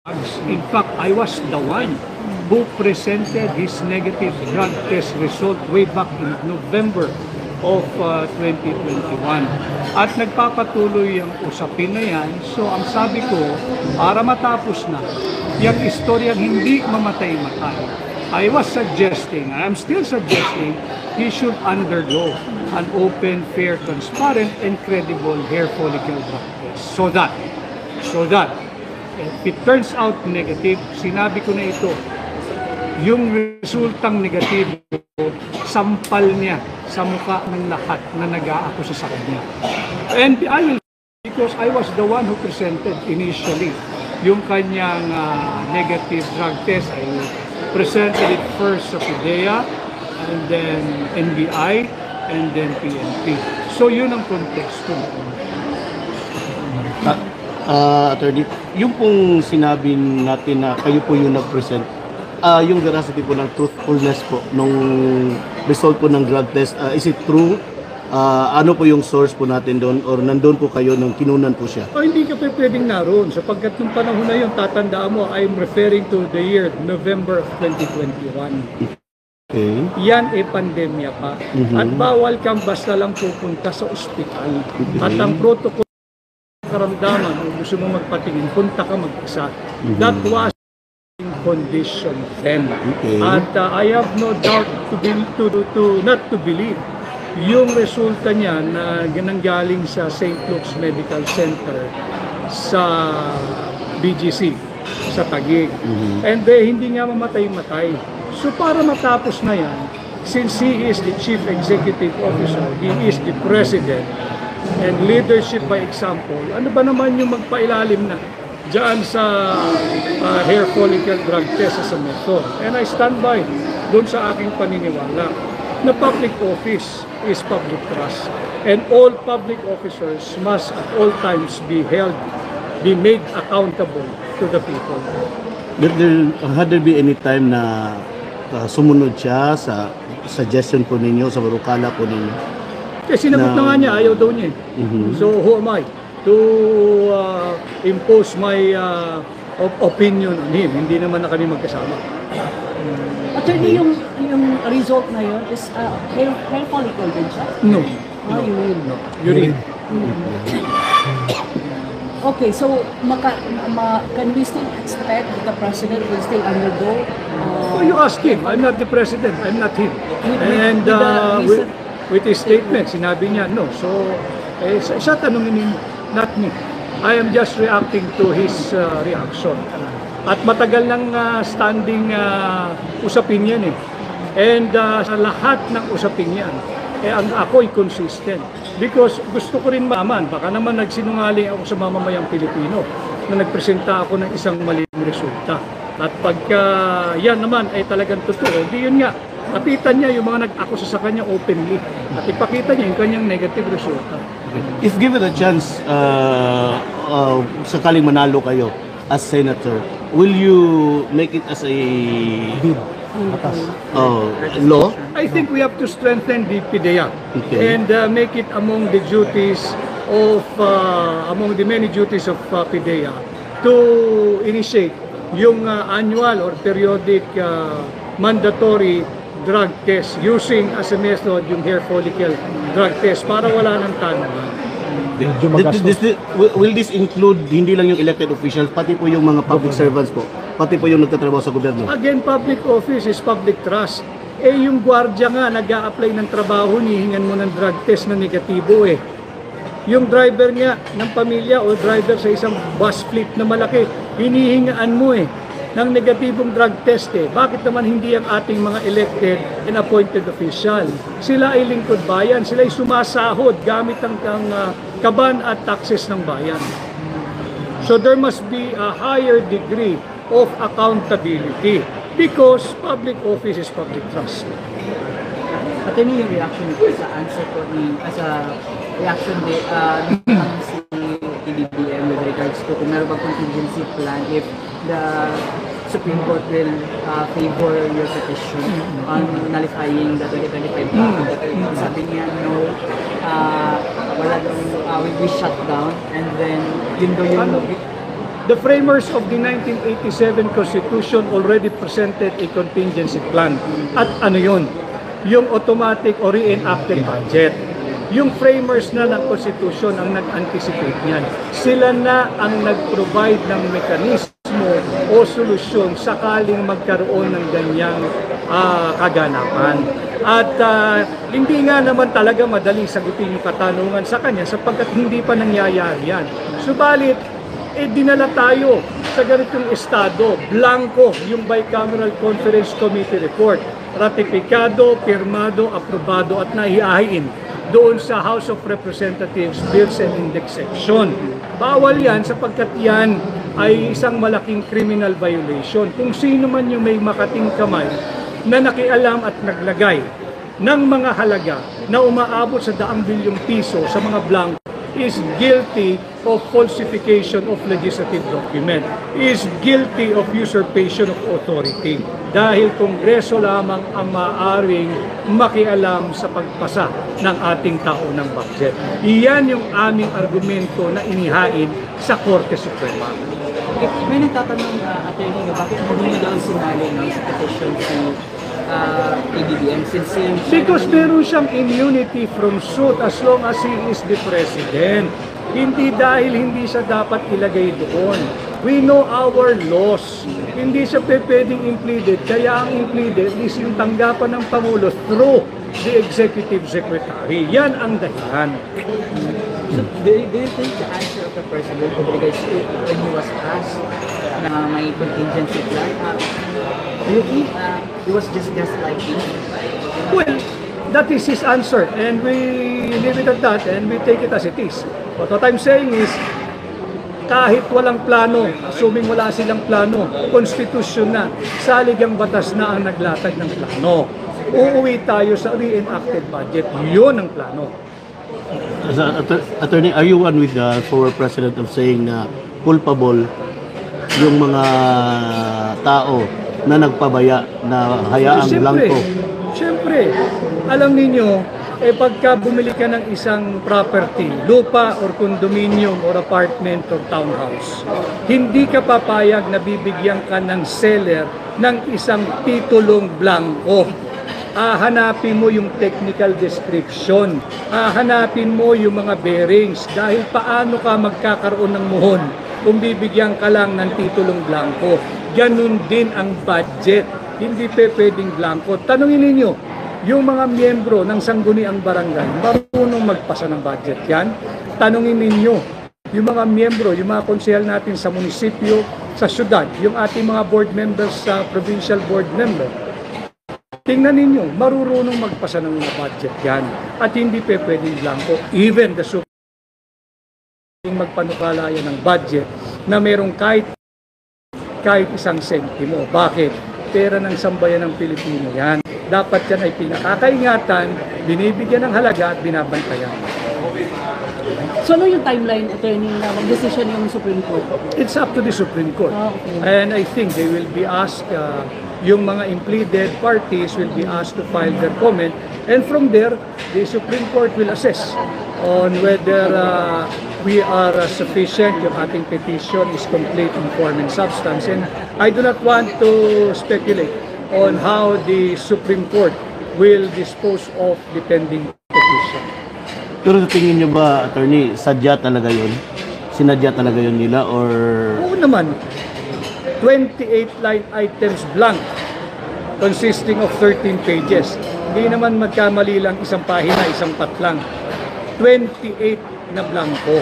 In fact, I was the one who presented his negative drug test result way back in November of 2021. At nagpapatuloy ang usapin na yan. So ang sabi ko, para matapos na, yung istoryang hindi mamatay-matay, I was suggesting, and I'm still suggesting, he should undergo an open, fair, transparent, and credible hair follicle drug test. So that, if it turns out negative, sinabi ko na ito, yung resultang negative, sampal niya sa mukha ng lahat na nag-aakusa sa kanya. And I will, because I was the one who presented initially yung kanyang negative drug test. I presented it first sa PIDEA, and then NBI, and then PNP. So yun ang context ko. Attorney, yung pong sinabi natin na kayo po yung nag-present, yung veracity po ng truthfulness po nung result po ng drug test, is it true? Ano po yung source po natin doon, or nandun po kayo nung kinunan po siya? Hindi ka pwedeng naroon sapagkat yung panahon na yun, tatandaan mo, I'm referring to the year November of 2021. Okay. Yan pandemya pa. At bawal kang basta lang pupunta sa ospital. At ang protocol karamdaman, kung gusto mo magpatingin, punta ka mag-isa. That was in condition then. Okay. At I have no doubt not to believe yung resulta niya na ginanggaling sa St. Luke's Medical Center sa BGC, sa Taguig. And hindi nga mamatay-matay. So para matapos na yan, since he is the Chief Executive Officer, he is the President, and leadership by example, ano ba naman yung magpailalim na dyan sa hair follicle drug test sa method? And I stand by doon sa aking paniniwala na public office is public trust, and all public officers must at all times be made accountable to the people. Had there be any time na sumunod siya sa suggestion po ninyo, sa barukala po ninyo? Kasi sinagot na nga niya, ayaw daw niya. So who am I to impose my opinion on him? Hindi naman na kami magkasama. Attorney, yung result na yun is hair follicle din siya? No. Urine. No. Urine. Okay, so can we still expect that the president will still undergo? You ask him. I'm not the president. I'm not him. And with his statement, sinabi niya no. So, siya tanongin mo, not me. I am just reacting to his reaction. At matagal nang standing usapin yan eh. And sa lahat ng usapin yan, ako'y consistent. Because gusto ko rin malaman, baka naman nagsinungaling ako sa mamamayang Pilipino na nagpresenta ako ng isang maling resulta. At pagka yan naman ay talagang totoo, di yun nga, kapitan niya yung mga nag-akusa sa kanya openly at ipakita niya yung kanyang negative resulta. If given a chance, sakaling manalo kayo as senator, will you make it as a law? I think we have to strengthen the PIDEA and make it among the duties of among the many duties of PIDEA to initiate yung annual or periodic mandatory drug test using as a method yung hair follicle drug test para wala nang tanungan. Will this include hindi lang yung elected officials, pati po yung mga public servants po, pati po yung nagtatrabaho sa gobyerno? Again, public office is public trust. Yung gwardiya nga nag-a-apply ng trabaho, hihingan mo ng drug test na negatibo eh. Yung driver nga ng pamilya o driver sa isang bus fleet na malaki, hinihingaan mo eh ng negatibong drug test eh. Bakit naman hindi ang ating mga elected and appointed official? Sila ay lingkod bayan, sila ay sumasahod gamit ang kaban at taxes ng bayan. So there must be a higher degree of accountability because public office is public trust. At ano yung reaction ko sa answer ko ni sa reaction si PBBM with regards to kung meron bang contingency plan if the Supreme Court will favor your petition on nullifying the 2025 plan. Sabi niya, no, wala daw, we shut down, and then yun daw yung The framers of the 1987 Constitution already presented a contingency plan. At ano yun? Yung automatic or reenacted budget. Yung framers na ng Constitution ang nag-anticipate niyan. Sila na ang nag-provide ng mekanismo o solusyon sakaling magkaroon ng ganyang kaganapan. At hindi nga naman talaga madaling sagutin yung katanungan sa kanya sapagkat hindi pa nangyayari yan. Subalit, dinala tayo sa ganitong estado, blanco yung Bicameral Conference Committee report, ratifikado, pirmado, aprobado at naihain doon sa House of Representatives Bills and Index Section. Bawal yan sapagkat yan ay isang malaking criminal violation. Kung sino man yung may makating kamay na nakialam at naglagay ng mga halaga na umaabot sa 100 bilyong piso sa mga blanco is guilty of falsification of legislative document, is guilty of usurpation of authority. Dahil Kongreso lamang ang maaaring makialam sa pagpasa ng ating taunang budget. Iyan yung aming argumento na inihain sa Korte Suprema. May nagtatanong, attorney, bakit hindi daw sinali sa petition si PBBM since Because meron siyang immunity from suit as long as he is the president. Hindi dahil hindi siya dapat ilagay doon. We know our laws. Hindi siya pwedeng impleaded. Kaya ang impleaded is yung tanggapan ng Pangulo through the Executive Secretary. Yan ang dahilan. So, do you think the answer of the President because when he was asked na may contingency plan, do you think he was just gaslighting? Well, that is his answer and we leave it at that and we take it as it is. But what I'm saying is, kahit walang plano, assuming wala silang plano, konstitusyon na, saligang batas na ang naglatag ng plano. Uuwi tayo sa reenacted budget. Yun ang plano. As attorney, are you one with the former president of saying na culpable yung mga tao na nagpabaya na hayaang blanco? Siyempre, alam ninyo, pagka bumili ka ng isang property, lupa or condominium or apartment or townhouse, hindi ka papayag na bibigyan ka ng seller ng isang titulong blanco. Hanapin mo yung technical description, hanapin mo yung mga bearings, dahil paano ka magkakaroon ng muhon kung bibigyan ka lang ng titulong blanco. Ganun din ang budget, hindi pwedeng blanco. Tanungin ninyo, yung mga miyembro ng sangguniang barangay, marunong magpasa ng budget yan? Tanungin ninyo, yung mga miyembro, yung mga konsehal natin sa munisipyo, sa syudad, yung ating mga board members sa provincial board member, tingnan ninyo, marunong magpasa ng mga budget yan. At hindi pwedeng blanco. Even the Supreme magpanukala yan ng budget na merong kahit isang sentimo. Bakit? Pera ng sambayan ng Pilipino yan. Dapat yan ay pinakakaingatan, binibigyan ng halaga at binabantayan. So ano yung timeline, attorney, na mag-decision yung Supreme Court? It's up to the Supreme Court. Okay. And I think they will be asked, yung mga impleaded parties will be asked to file their comment. And from there, the Supreme Court will assess on whether we are sufficient, yung ating petition is complete in form and substance. And I do not want to speculate on how the Supreme Court will dispose of the pending petition. Pero sa tingin nyo ba, attorney, sadya talaga yun? Sinadya talaga yun nila or... Oo naman, 28 line items blank consisting of 13 pages. Hindi naman magkamali lang isang pahina, isang patlang. 28 na blanco.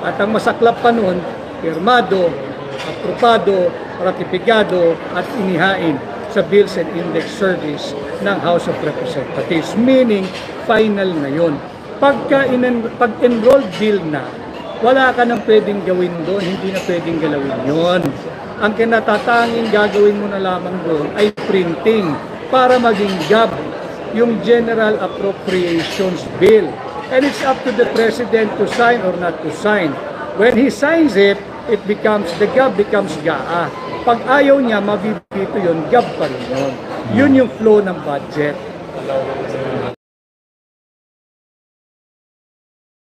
At ang masaklap pa noon, pirmado, aprobado, ratifikado at inihain sa Bills and Index Service ng House of Representatives. Meaning, final na yun. Pag-enrolled bill na, wala ka nang pwedeng gawin doon, hindi na pwedeng galawin yon. Ang kinatatanging gagawin mo na lamang doon ay printing para maging GAB, yung General Appropriations Bill. And it's up to the President to sign or not to sign. When he signs it, the GAB becomes GAA. Pag ayaw niya, mabibito yun, GAB pa rin yun. Yun yung flow ng budget.